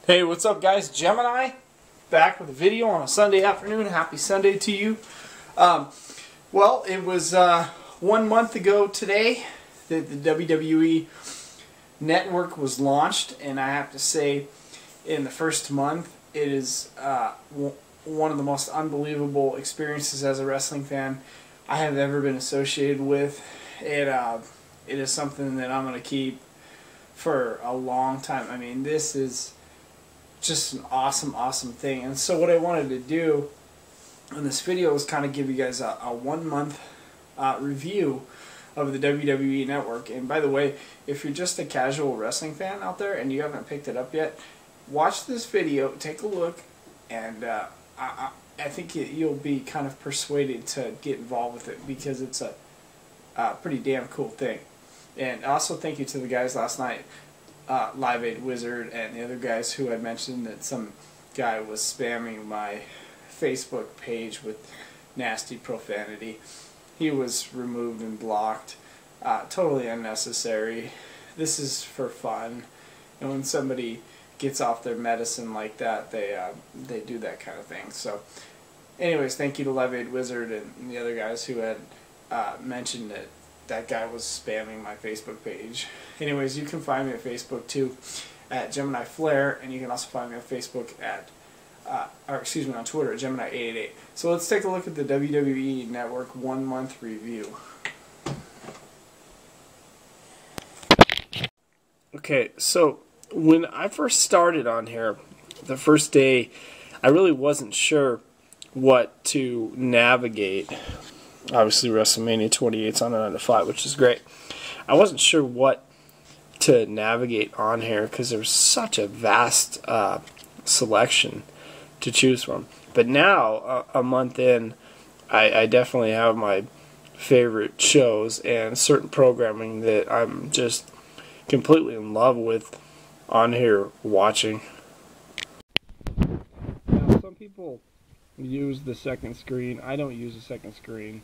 Hey, what's up guys? Gemini back with a video on a Sunday afternoon. Happy Sunday to you. Well, it was 1 month ago today that the WWE network was launched, and I have to say in the first month it is one of the most unbelievable experiences as a wrestling fan I have ever been associated with. It is something that I'm going to keep for a long time. I mean, this is just an awesome thing. And so what I wanted to do in this video is kind of give you guys a 1 month review of the WWE network. And by the way, if you're just a casual wrestling fan out there and you haven't picked it up yet, watch this video, take a look, and I think you'll be kind of persuaded to get involved with it, because it's a pretty damn cool thing. And also thank you to the guys last night, Live Aid Wizard and the other guys who had mentioned that some guy was spamming my Facebook page with nasty profanity. He was removed and blocked. Totally unnecessary. This is for fun, and when somebody gets off their medicine like that, they do that kind of thing. So anyways, thank you to Live Aid Wizard and the other guys who had mentioned that that guy was spamming my Facebook page. Anyways, you can find me at Facebook too at Gemini Flair, and you can also find me on Facebook at on Twitter at Gemini888. So let's take a look at the WWE Network 1 month review. Okay, so when I first started on here, the first day, I really wasn't sure what to navigate. Obviously, WrestleMania 28's on 9 to 5, which is great. I wasn't sure what to navigate on here because there was such a vast selection to choose from. But now, a month in, I definitely have my favorite shows and certain programming that I'm just completely in love with on here watching. Now, some people use the second screen. I don't use the second screen.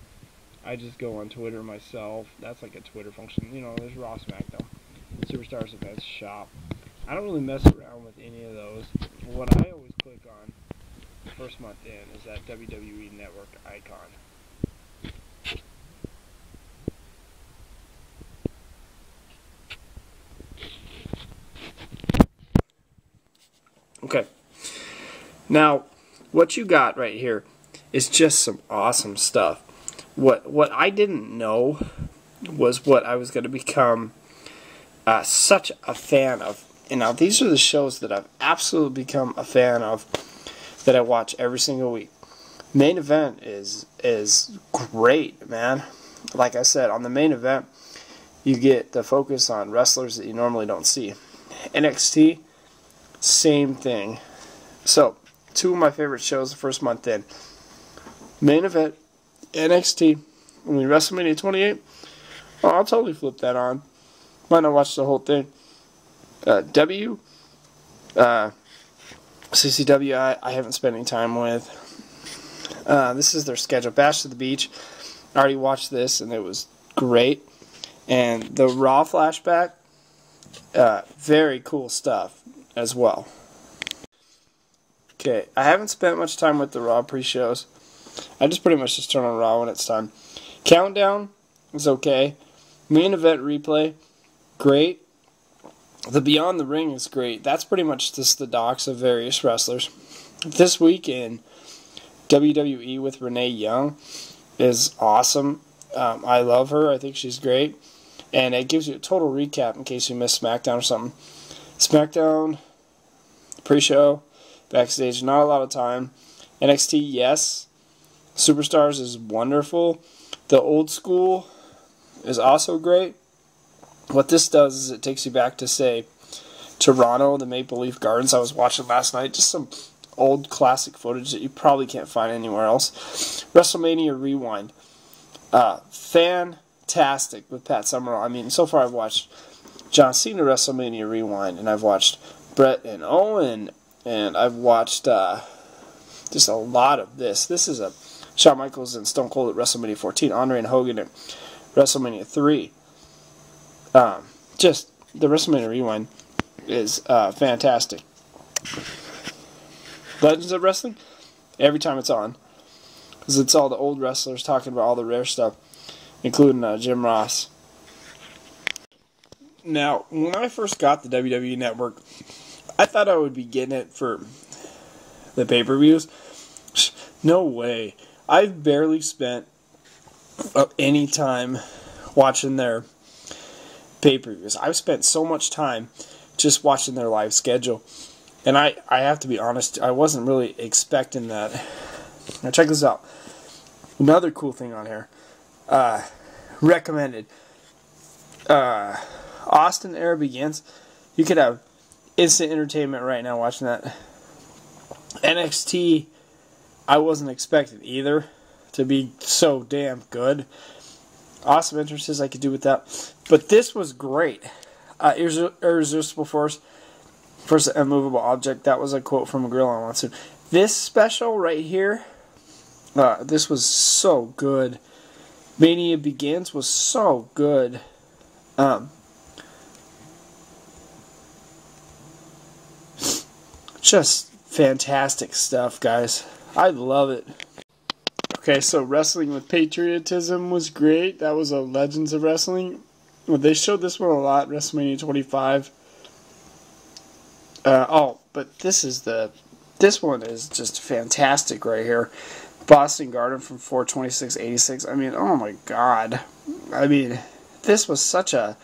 I just go on Twitter myself. That's like a Twitter function. You know, there's Raw, SmackDown, Superstars, Events, Shop. I don't really mess around with any of those. What I always click on the first month in is that WWE Network icon. Okay. Now, what you got right here is just some awesome stuff. What I didn't know was what I was going to become such a fan of. And now these are the shows that I've absolutely become a fan of, that I watch every single week. Main Event is great, man. Like I said, on the Main Event, you get the focus on wrestlers that you normally don't see. NXT, same thing. So, two of my favorite shows the first month in. Main Event, NXT. I mean, WrestleMania 28, I'll totally flip that on. Might not watch the whole thing. CCW, I haven't spent any time with. This is their schedule. Bash to the Beach. I already watched this, and it was great. And the Raw flashback, very cool stuff as well. Okay, I haven't spent much time with the Raw pre-shows. I just pretty much just turn on Raw when it's time. Countdown is okay. Main Event replay, great. The Beyond the Ring is great. That's pretty much just the docs of various wrestlers. This week in WWE with Renee Young is awesome. I love her. I think she's great. And it gives you a total recap in case you missed SmackDown or something. SmackDown, pre-show, backstage, not a lot of time. NXT, yes. Superstars is wonderful. The Old School is also great. What this does is it takes you back to, say, Toronto, the Maple Leaf Gardens I was watching last night. Just some old classic footage that you probably can't find anywhere else. WrestleMania Rewind. Fantastic with Pat Summerall. I mean, so far I've watched John Cena WrestleMania Rewind, and I've watched Brett and Owen, and I've watched just a lot of this. This is a Shawn Michaels and Stone Cold at WrestleMania 14, Andre and Hogan at WrestleMania 3. Just the WrestleMania Rewind is fantastic. Legends of Wrestling every time it's on, because it's all the old wrestlers talking about all the rare stuff, including Jim Ross. Now, when I first got the WWE Network, I thought I would be getting it for the pay-per-views. No way. I've barely spent any time watching their pay-per-views. I've spent so much time just watching their live schedule. And I have to be honest, I wasn't really expecting that. Now check this out. Another cool thing on here. Recommended. Austin Era Begins. You could have instant entertainment right now watching that. NXT, I wasn't expecting either to be so damn good. Awesome entrances I could do with that. But this was great. Irresistible Force versus Immovable Object. That was a quote from a Gorilla on Monsoon. This special right here, this was so good. Mania Begins was so good. Just fantastic stuff, guys. I love it. Okay, so Wrestling with Patriotism was great. That was a Legends of Wrestling. Well, they showed this one a lot, WrestleMania 25. But this one is just fantastic right here. Boston Garden from 4/26/86. I mean, oh my God. I mean, this was such a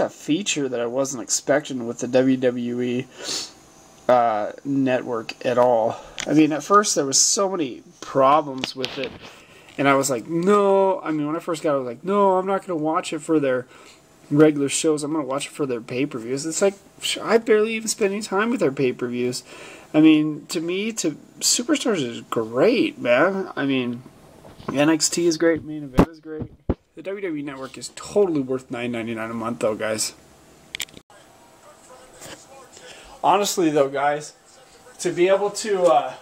feature that I wasn't expecting with the WWE network at all. I mean, at first there was so many problems with it, and I was like, no. I mean, when I first got it, I was like, no, I'm not going to watch it for their regular shows. I'm going to watch it for their pay-per-views. It's like, I barely even spend any time with their pay-per-views. I mean, to me, Superstars is great, man. I mean, NXT is great. Main Event is great. The WWE Network is totally worth $9.99 a month, though, guys. Honestly, though, guys, to be able to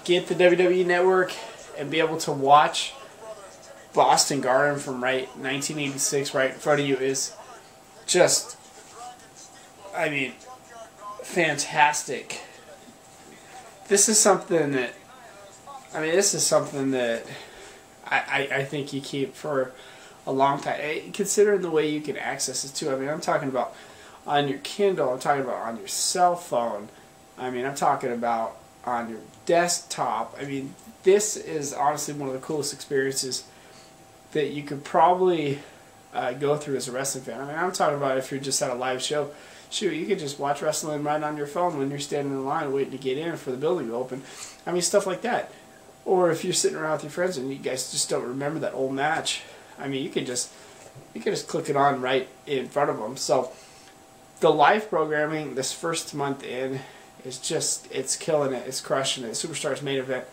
get the WWE Network and be able to watch Boston Garden from 1986 right in front of you is just, I mean, fantastic. This is something that, I think you keep for a long time. Considering the way you can access this too. I mean, I'm talking about on your Kindle. I'm talking about on your cell phone. I mean, I'm talking about on your desktop. I mean, this is honestly one of the coolest experiences that you could probably go through as a wrestling fan. I mean, I'm talking about if you're just at a live show. Shoot, you could just watch wrestling right on your phone when you're standing in line waiting to get in for the building to open. I mean, stuff like that. Or if you're sitting around with your friends and you guys just don't remember that old match, I mean, you could just click it on right in front of them. So the live programming this first month in is just, it's killing it. It's crushing it. Superstars Main Event,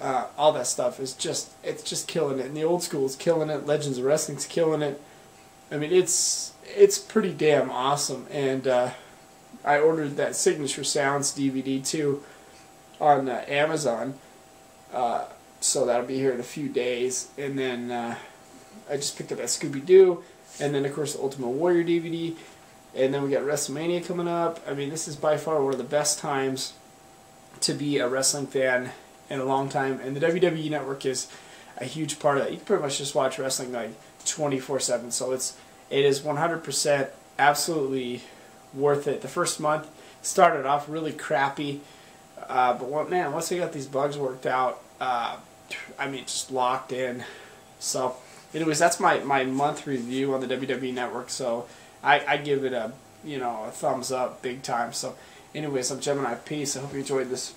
all that stuff is just, it's just killing it. And the old school is killing it. Legends of Wrestling's killing it. I mean, it's pretty damn awesome. And I ordered that Signature Sounds DVD too on Amazon. So that'll be here in a few days. And then I just picked up that Scooby-Doo. And then, of course, the Ultimate Warrior DVD. And then we got WrestleMania coming up. I mean, this is by far one of the best times to be a wrestling fan in a long time. And the WWE Network is a huge part of that. You can pretty much just watch wrestling like 24/7. So it is 100% absolutely worth it. The first month started off really crappy. But once I got these bugs worked out, I mean, just locked in. So, anyways, that's my month review on the WWE Network. So, I give it a thumbs up big time. So, anyways, I'm Gemini. Peace. I hope you enjoyed this.